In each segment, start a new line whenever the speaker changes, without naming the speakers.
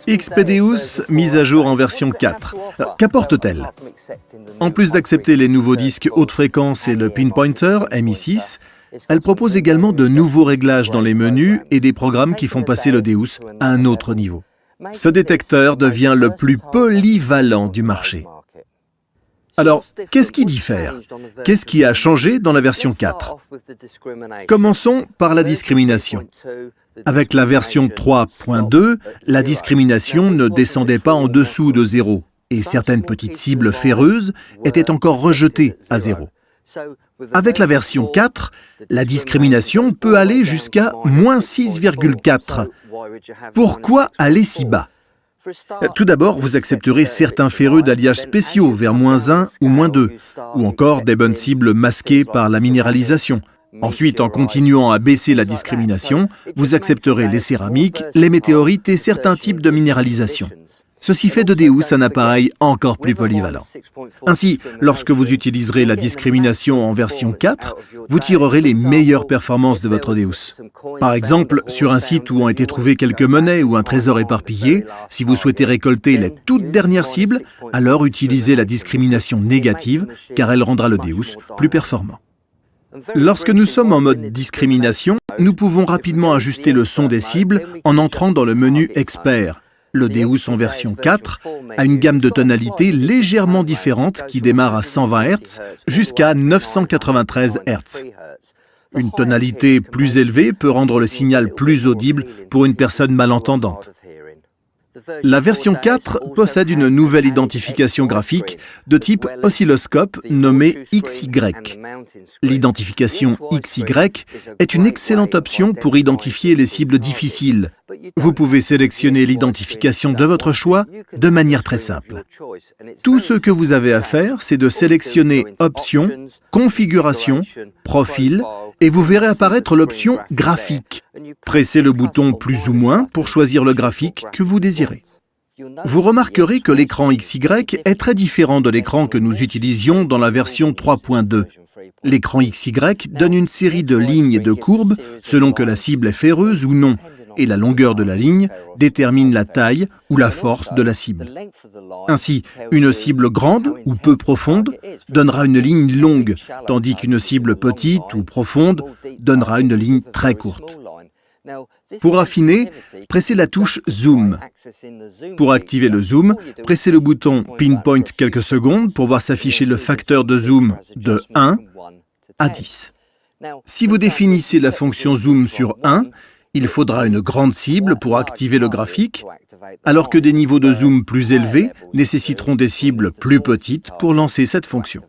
XPDeus mise à jour en version 4. Qu'apporte-t-elle? En plus d'accepter les nouveaux disques haute fréquence et le pinpointer MI6, elle propose également de nouveaux réglages dans les menus et des programmes qui font passer le Deus à un autre niveau. Ce détecteur devient le plus polyvalent du marché. Alors, qu'est-ce qui diffère? Qu'est-ce qui a changé dans la version 4? Commençons par la discrimination. Avec la version 3.2, la discrimination ne descendait pas en dessous de 0 et certaines petites cibles ferreuses étaient encore rejetées à 0. Avec la version 4, la discrimination peut aller jusqu'à moins 6,4. Pourquoi aller si bas? Tout d'abord, vous accepterez certains ferreux d'alliages spéciaux vers moins 1 ou moins 2, ou encore des bonnes cibles masquées par la minéralisation. Ensuite, en continuant à baisser la discrimination, vous accepterez les céramiques, les météorites et certains types de minéralisation. Ceci fait de Deus un appareil encore plus polyvalent. Ainsi, lorsque vous utiliserez la discrimination en version 4, vous tirerez les meilleures performances de votre Deus. Par exemple, sur un site où ont été trouvées quelques monnaies ou un trésor éparpillé, si vous souhaitez récolter les toutes dernières cibles, alors utilisez la discrimination négative, car elle rendra le Deus plus performant. Lorsque nous sommes en mode discrimination, nous pouvons rapidement ajuster le son des cibles en entrant dans le menu Expert. Le Deus en version 4 a une gamme de tonalités légèrement différente qui démarre à 120 Hz jusqu'à 993 Hz. Une tonalité plus élevée peut rendre le signal plus audible pour une personne malentendante. La version 4 possède une nouvelle identification graphique de type oscilloscope nommée XY. L'identification XY est une excellente option pour identifier les cibles difficiles. Vous pouvez sélectionner l'identification de votre choix de manière très simple. Tout ce que vous avez à faire, c'est de sélectionner Options, Configuration, Profil, et vous verrez apparaître l'option Graphique. Pressez le bouton plus ou moins pour choisir le graphique que vous désirez. Vous remarquerez que l'écran XY est très différent de l'écran que nous utilisions dans la version 3.2. L'écran XY donne une série de lignes et de courbes selon que la cible est ferreuse ou non, et la longueur de la ligne détermine la taille ou la force de la cible. Ainsi, une cible grande ou peu profonde donnera une ligne longue, tandis qu'une cible petite ou profonde donnera une ligne très courte. Pour affiner, pressez la touche Zoom. Pour activer le zoom, pressez le bouton Pinpoint quelques secondes pour voir s'afficher le facteur de zoom de 1 à 10. Si vous définissez la fonction zoom sur 1, il faudra une grande cible pour activer le graphique, alors que des niveaux de zoom plus élevés nécessiteront des cibles plus petites pour lancer cette fonction.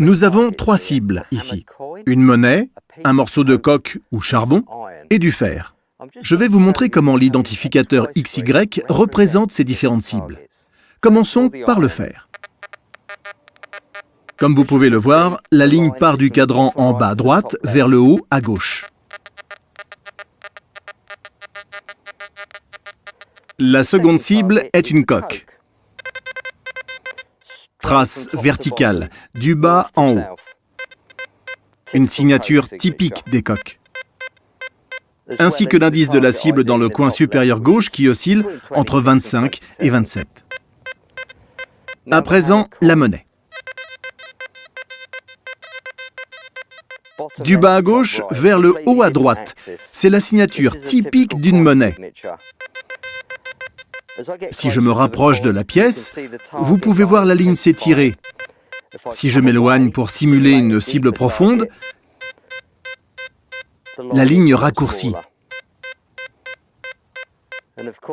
Nous avons 3 cibles ici, une monnaie, un morceau de coque ou charbon et du fer. Je vais vous montrer comment l'identificateur XY représente ces différentes cibles. Commençons par le fer. Comme vous pouvez le voir, la ligne part du cadran en bas à droite vers le haut à gauche. La seconde cible est une coque. Trace verticale, du bas en haut. Une signature typique des coques. Ainsi que l'indice de la cible dans le coin supérieur gauche qui oscille entre 25 et 27. À présent, la monnaie. Du bas à gauche vers le haut à droite, c'est la signature typique d'une monnaie. Si je me rapproche de la pièce, vous pouvez voir la ligne s'étirer. Si je m'éloigne pour simuler une cible profonde, la ligne raccourcit.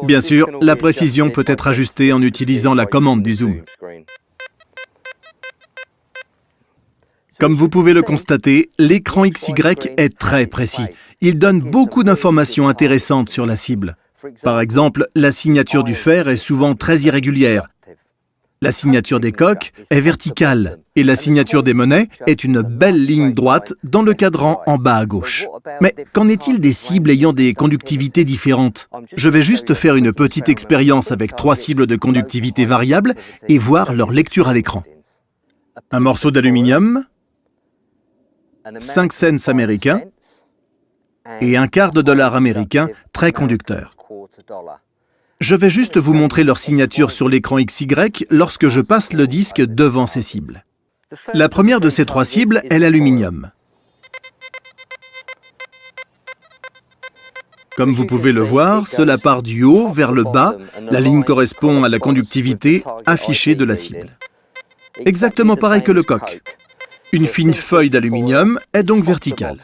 Bien sûr, la précision peut être ajustée en utilisant la commande du zoom. Comme vous pouvez le constater, l'écran XY est très précis. Il donne beaucoup d'informations intéressantes sur la cible. Par exemple, la signature du fer est souvent très irrégulière. La signature des coques est verticale et la signature des monnaies est une belle ligne droite dans le cadran en bas à gauche. Mais qu'en est-il des cibles ayant des conductivités différentes? Je vais juste faire une petite expérience avec 3 cibles de conductivité variable et voir leur lecture à l'écran. Un morceau d'aluminium, 5 cents américains et un quart de dollar américain très conducteur. Je vais juste vous montrer leur signature sur l'écran XY lorsque je passe le disque devant ces cibles. La première de ces 3 cibles est l'aluminium. Comme vous pouvez le voir, cela part du haut vers le bas, la ligne correspond à la conductivité affichée de la cible. Exactement pareil que le coq. Une fine feuille d'aluminium est donc verticale.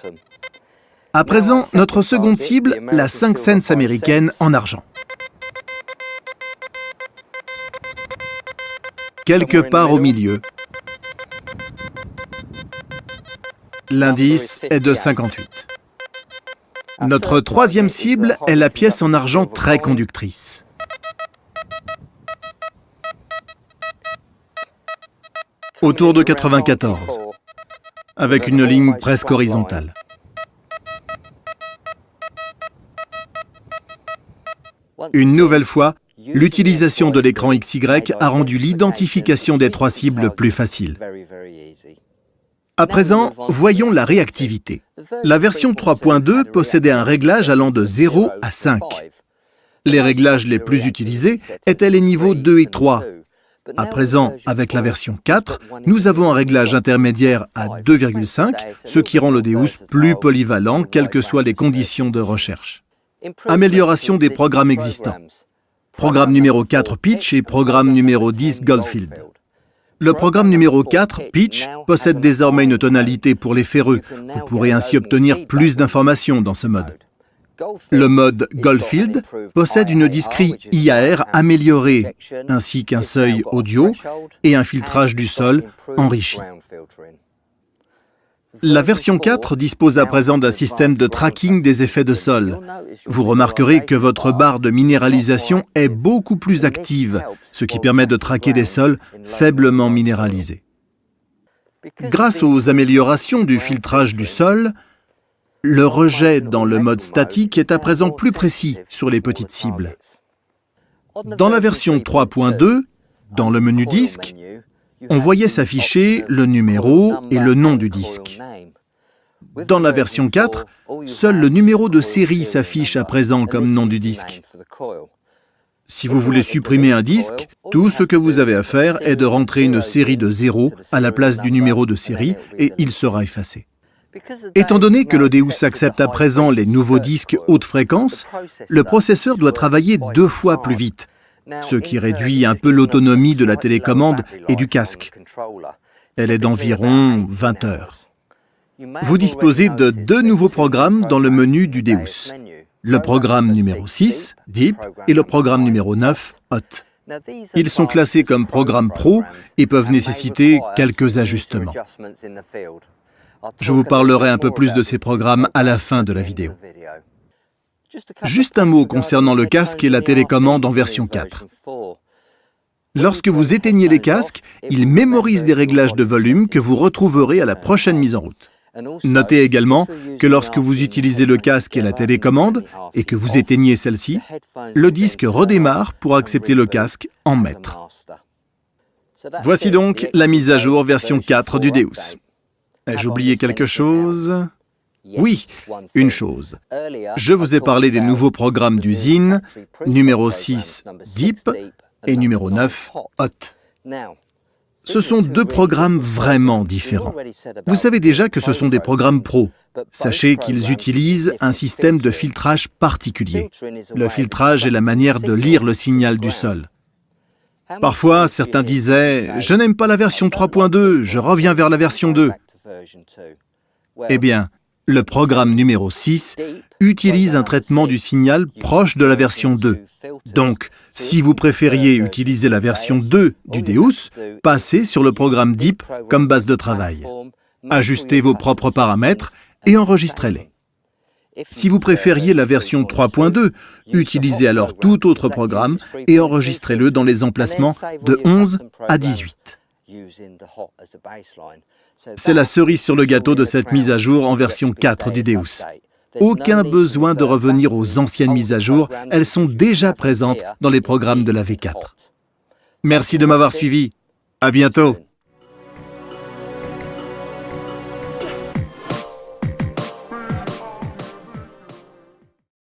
À présent, notre seconde cible, la 5 cents américaine en argent. Quelque part au milieu. L'indice est de 58. Notre troisième cible est la pièce en argent très conductrice. Autour de 94, avec une ligne presque horizontale. Une nouvelle fois, l'utilisation de l'écran XY a rendu l'identification des 3 cibles plus facile. À présent, voyons la réactivité. La version 3.2 possédait un réglage allant de 0 à 5. Les réglages les plus utilisés étaient les niveaux 2 et 3. À présent, avec la version 4, nous avons un réglage intermédiaire à 2,5, ce qui rend le Deus plus polyvalent, quelles que soient les conditions de recherche. Amélioration des programmes existants. Programme numéro 4 Pitch et programme numéro 10 Goldfield. Le programme numéro 4, Pitch, possède désormais une tonalité pour les ferreux. Vous pourrez ainsi obtenir plus d'informations dans ce mode. Le mode Goldfield possède une discrete IAR améliorée, ainsi qu'un seuil audio et un filtrage du sol enrichi. La version 4 dispose à présent d'un système de tracking des effets de sol. Vous remarquerez que votre barre de minéralisation est beaucoup plus active, ce qui permet de traquer des sols faiblement minéralisés. Grâce aux améliorations du filtrage du sol, le rejet dans le mode statique est à présent plus précis sur les petites cibles. Dans la version 3.2, dans le menu disque, on voyait s'afficher le numéro et le nom du disque. Dans la version 4, seul le numéro de série s'affiche à présent comme nom du disque. Si vous voulez supprimer un disque, tout ce que vous avez à faire est de rentrer une série de 0 à la place du numéro de série et il sera effacé. Étant donné que le Deus accepte à présent les nouveaux disques haute fréquence, le processeur doit travailler 2 fois plus vite, ce qui réduit un peu l'autonomie de la télécommande et du casque. Elle est d'environ 20 heures. Vous disposez de 2 nouveaux programmes dans le menu du Deus. Le programme numéro 6, Deep, et le programme numéro 9, Hot. Ils sont classés comme programmes pro et peuvent nécessiter quelques ajustements. Je vous parlerai un peu plus de ces programmes à la fin de la vidéo. Juste un mot concernant le casque et la télécommande en version 4. Lorsque vous éteignez les casques, ils mémorisent des réglages de volume que vous retrouverez à la prochaine mise en route. Notez également que lorsque vous utilisez le casque et la télécommande, et que vous éteignez celle-ci, le disque redémarre pour accepter le casque en maître. Voici donc la mise à jour version 4 du Deus. Ai-je oublié quelque chose ? Oui, une chose. Je vous ai parlé des nouveaux programmes d'usine, numéro 6, Deep, et numéro 9, Hot. Ce sont 2 programmes vraiment différents. Vous savez déjà que ce sont des programmes pro. Sachez qu'ils utilisent un système de filtrage particulier. Le filtrage est la manière de lire le signal du sol. Parfois, certains disaient « Je n'aime pas la version 3.2, je reviens vers la version 2 ». Eh bien, le programme numéro 6 utilise un traitement du signal proche de la version 2. Donc, si vous préfériez utiliser la version 2 du Deus, passez sur le programme Deep comme base de travail. Ajustez vos propres paramètres et enregistrez-les. Si vous préfériez la version 3.2, utilisez alors tout autre programme et enregistrez-le dans les emplacements de 11 à 18. C'est la cerise sur le gâteau de cette mise à jour en version 4 du Deus. Aucun besoin de revenir aux anciennes mises à jour, elles sont déjà présentes dans les programmes de la V4. Merci de m'avoir suivi. À bientôt.